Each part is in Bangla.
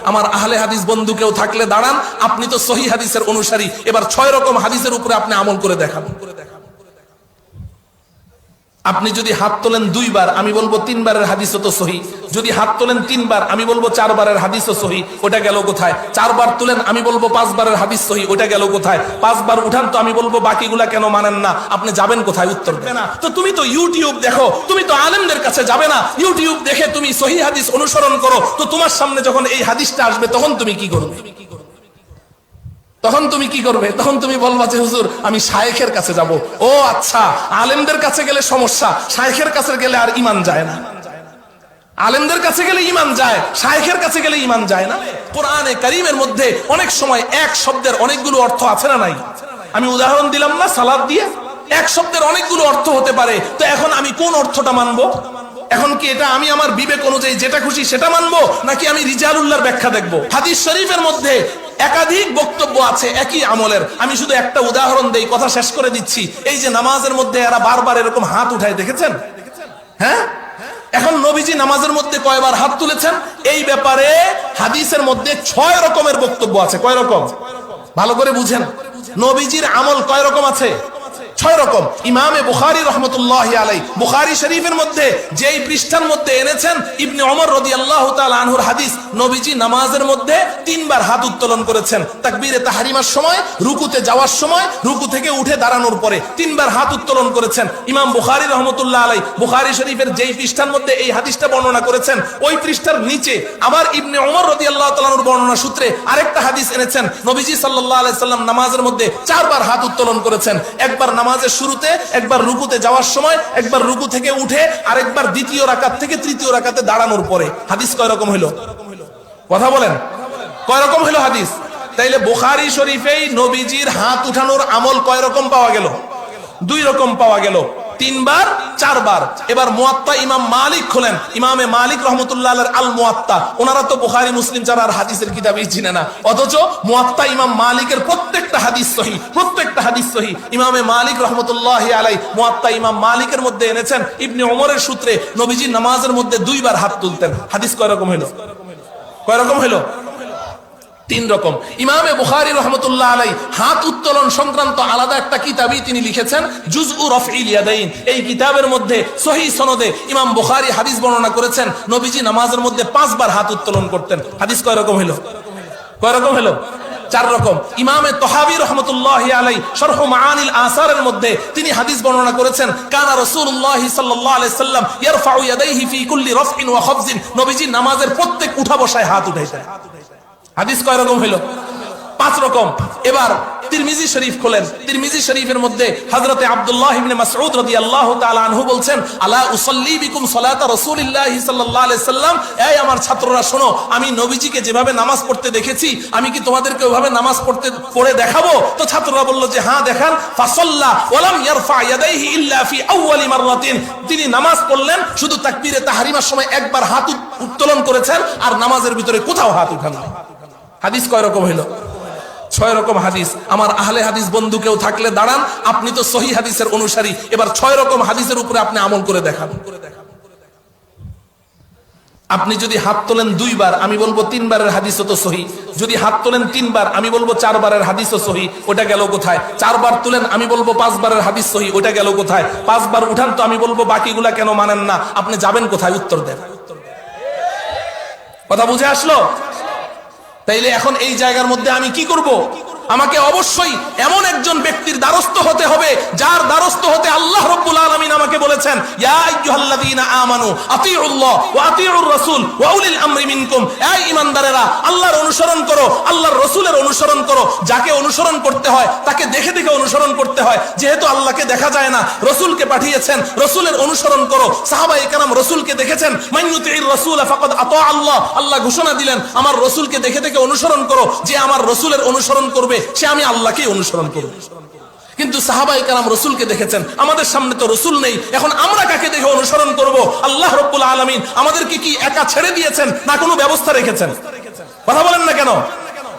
আমার আহলে হাদিস বন্ধু কেউ থাকলে দাঁড়ান, আপনি তো সহিহ হাদিসের অনুসারী, এবার 6 রকম হাদিসের উপরে আপনি আমল করে দেখান। আপনি যদি হাত তোলেন 2 বার, আমি বলবো 3 বারের হাদিসও তো সহিহ। যদি হাত তোলেন 3 বার, আমি বলবো 4 বারের হাদিসও সহিহ। ওটা গেল কোথায়? 4 বার তুলেন, আমি বলবো 5 বারের হাদিস সহিহ। ওটা গেল কোথায়? 5 বার উঠান তো, আমি বলবো বাকিগুলা কেন মানেন না? আপনি যাবেন কোথায়? উত্তর দেন না। তো তুমি তো ইউটিউব দেখো, তুমি তো আলেমদের কাছে যাবে না। ইউটিউব দেখে তুমি সহিহ হাদিস অনুসরণ করো, তো তোমার সামনে যখন এই হাদিসটা আসবে তখন তুমি কি করবে? তখন তুমি কি করবে? তখন তুমি বলবা যে হুজুর আমি শায়েখের কাছে যাব। ও আচ্ছা, আলেমদের কাছে গেলে সমস্যা, শায়েখের কাছে গেলে আর ঈমান যায় না। আলেমদের কাছে গেলে ঈমান যায়, শায়েখের কাছে গেলে ঈমান যায় না। কোরআনে কারীমের মধ্যে অনেক সময় এক শব্দের অনেকগুলো অর্থ আছে না নাই? আমি উদাহরণ দিলাম না সালাত দিয়ে, এক শব্দের অনেকগুলো অর্থ হতে পারে। তো এখন আমি কোন অর্থটা মানবো? এখন কি এটা আমি আমার বিবেক অনুযায়ী যেটা খুশি সেটা মানবো, নাকি আমি রিজালুল্লাহর ব্যাখ্যা দেখবো? হাদিস শরীফের মধ্যে একাধিক বক্তব্য আছে একই আমলের। আমি শুধু একটা উদাহরণ দেই, কথা শেষ করে দিচ্ছি। এই যে নামাজের মধ্যে এরা বারবার এরকম হাত উঠায়, দেখেছেন? হ্যাঁ, এখন নবীজি নামাজের মধ্যে কয়বার হাত তুলেছেন এই ব্যাপারে হাদিসের মধ্যে 6 রকমের বক্তব্য আছে। কয় রকম? ভালো করে বুঝেন। নবীজির আমল কয় রকম আছে? 6 রকম। ইমামে বুখারী রাহমাতুল্লাহি আলাইহি বুখারী শরীফের মধ্যে যেই পৃষ্ঠার মধ্যে এনেছেন ইবনে ওমর রাদিয়াল্লাহু তাআলা আনহুর হাদিস, নবীজি নামাজের মধ্যে 3 বার হাত উত্তোলন করেছেন। তাকবীরে তাহরিমার সময়, রুকুতে যাওয়ার সময়, রুকু থেকে উঠে দাঁড়ানোর পরে 3 বার হাত উত্তোলন করেছেন। ইমাম বুখারী রাহমাতুল্লাহি আলাইহি বুখারী শরীফের যেই পৃষ্ঠার মধ্যে এই হাদিসটা বর্ণনা করেছেন, ওই পৃষ্ঠার নিচে আবার ইবনে ওমর রাদিয়াল্লাহু তাআলা আনহুর বর্ণনা সূত্রে আরেকটা হাদিস এনেছেন। নবীজি সাল্লাল্লাহু আলাইহি সাল্লাম নামাজের মধ্যে 4 বার হাত উত্তোলন করেছেন। একবার নামাজের শুরুতে, একবার রুকুতে যাওয়ার সময়, একবার রুকু থেকে উঠে, আরেকবার দ্বিতীয় রাকাত থেকে তৃতীয় রাকাতে দাঁড়ানোর পরে। হাদিস কয় রকম হলো? কথা বলেন, কয় রকম হলো হাদিস? তাইলে বুখারী শরীফেই নবীজির হাত উঠানোর আমল কয় রকম পাওয়া গেল? 2 রকম পাওয়া গেল, 3 বার 4 বার। এবার মুয়াত্তা ইমাম মালিক খোলেন, ইমামে মালিক রাহমাতুল্লাহ আলাইহির আল মুয়াত্তা। ওনারা তো বুখারী মুসলিম ছাড়া আর হাদিসের কিতাবই চিনে না, অথচ মুয়াত্তা ইমাম মালিকের প্রত্যেকটা হাদিস সহিহ, প্রত্যেকটা হাদিস সহিহ। ইমামে মালিক রাহমাতুল্লাহি আলাইহি মুয়াত্তা ইমাম মালিকের মধ্যে এনেছেন ইবনে ওমরের সূত্রে নবীজি নামাজের মধ্যে 2 বার হাত তুলতেন। হাদিস কয় রকম হলো? কয় রকম হলো? 3 রকম। ইমামে বুখারী রাহমাতুল্লাহ আলাইহি হাত উত্তোলন সংক্রান্ত আলাদা একটা কিতাবই তিনি লিখেছেন, জুজউ রাফইল ইয়াদাইন। এই কিতাবের মধ্যে সহিহ সনদে ইমাম বুখারী হাদিস বর্ণনা করেছেন নবীজি নামাজের মধ্যে 5 বার হাত উত্তোলন করতেন। হাদিস কয় রকম হলো? কয় রকম হলো? 4 রকম। ইমামে তাহাবী রাহমাতুল্লাহি আলাইহি শরহ মাআনিল আসারের মধ্যে তিনি হাদিস বর্ণনা করেছেন, কানা রাসূলুল্লাহ সাল্লাল্লাহু আলাইহি সাল্লাম ইয়ারফাউ ইয়াদাইহি ফি কুল্লি রাফইন ওয়া খাফজিন। নবীজি নামাজের প্রত্যেক উঠা বসায় হাত উঠাইতেন। হাদিস কয় রকম হলো? 5 রকম। এবার তিরমিজি শরীফ খোলেন, তিরমিজি শরীফের মধ্যে হযরতে আব্দুল্লাহ ইবনে মাসউদ রাদিয়াল্লাহু তাআলা আনহু বলছেন, আলা উসাল্লি বিকুম সালাতা রাসূলিল্লাহি সাল্লাল্লাহু আলাইহি সাল্লাম। এই আমার ছাত্ররা শোনো, আমি নবীজিকে যেভাবে নামাজ পড়তে দেখেছি, আমি কি তোমাদেরকে ওইভাবে নামাজ পড়ে দেখাবো? তো ছাত্ররা বলল যে হ্যাঁ দেখান। ফাসাল্লা ওয়া লাম ইয়ারফা ইয়াদাইহি ইল্লা ফি আউয়ালি মাররাতিন। তিনি নামাজ পড়লেন, শুধু তাকবীরে তাহরিমার সময় একবার হাত উত্তোলন করেছেন, আর নামাজের ভিতরে কোথাও হাত উঠান নাই। হাদিস কয় রকম হলো? 6 রকম হাদিস। আমার আহলে হাদিস বন্ধু কেউ থাকলে দাঁড়ান, আপনি তো সহিহ হাদিসের অনুসারী, এবার 6 রকম হাদিসের উপরে আপনি আমল করে দেখান। আপনি যদি হাত তোলেন 2 বার, আমি বলবো 3 বারের হাদিসও তো সহিহ। যদি হাত তোলেন 3 বার, আমি বলবো 4 বারের হাদিসও সহিহ। ওটা গেল কোথায়? 4 বার তুলেন, আমি বলবো 5 বারের হাদিস সহিহ। ওটা গেল কোথায়? 5 বার উঠান তো, আমি বলবো বাকিগুলা কেন মানেন না? আপনি যাবেন কোথায়? উত্তর দেন। কথা বুঝে আসলো? তাইলে এখন এই জায়গার মধ্যে আমি কি করব? আমাকে অবশ্যই এমন একজন ব্যক্তির দ্বারস্থ হতে হবে, যার দ্বারস্থ হতে আল্লাহ রাব্বুল আলামিন আমাকে বলেছেন, ইয়া আইয়ুহাল্লাযীনা আমানু আতিউল্লাহ ওয়া আতিউর রাসূল ওয়া উলিল আমরি মিনকুম। এই ঈমানদারেরা, আল্লাহর অনুসরণ করো, আল্লাহর রাসূলের অনুসরণ করো। যাকে অনুসরণ করতে হয় তাকে দেখে দেখে অনুসরণ করতে হয়। যেহেতু আল্লাহকে দেখা যায় না, রাসূলকে পাঠিয়েছেন, রাসূলের অনুসরণ করো। সাহাবায়ে কেরাম রাসূলকে দেখেছেন, মান ইউতিইর রাসূলা ফাকাদ আতা আল্লাহ। আল্লাহ ঘোষণা দিলেন, আমার রাসূলকে দেখে দেখে অনুসরণ করো। যে আমার রাসূলের অনুসরণ করবে সে আমি আল্লাহকেই অনুসরণ করব। কিন্তু সাহাবায়ে কেরাম রাসূলকে দেখেছেন, আমাদের সামনে তো রাসূল নেই, এখন আমরা কাকে দেখে অনুসরণ করব? আল্লাহ রাব্বুল আলামিন আমাদেরকে কি একা ছেড়ে দিয়েছেন, না কোনো ব্যবস্থা রেখেছেন? কথা বলেন না কেন?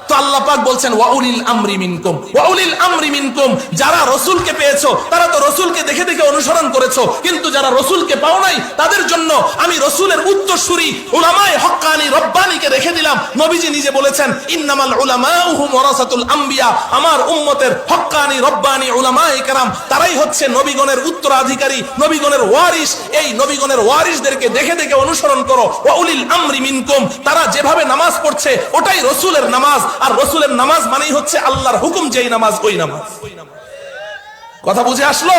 তো আল্লাহ পাক বলছেন ওয়াউলিল আমরি মিনকুম, ওয়াউলিল আমরি মিনকুম, যারা রাসূলকে পেয়েছো তারা তো রাসূলকে দেখে দেখে অনুসরণ করেছো, কিন্তু যারা রাসূলকে পাও নাই তাদের জন্য আমি রাসূলের উত্তরসূরি উলামায়ে হক্কানি রব্বানিকে রেখে দিলাম। নবীজি নিজে বলেছেন ইন্নামাল উলামাউ হুম ওয়ারাসাতুল আম্বিয়া, আমার উম্মতের হক্কানি রব্বানি উলামায়ে কেরাম তারাই হচ্ছে নবীগণের উত্তরাধিকারী, নবীগণের ওয়ারিস। এই নবীগণের ওয়ারিসদেরকে দেখে দেখে অনুসরণ করো। ওয়াউলিল আমরি মিনকুম, তারা যেভাবে নামাজ পড়ছে ওটাই রাসূলের নামাজ, আর রাসূলের নামাজ মানেই হচ্ছে আল্লাহর হুকুম যেই নামাজ ওই নামাজ। কথা বুঝে আসলো?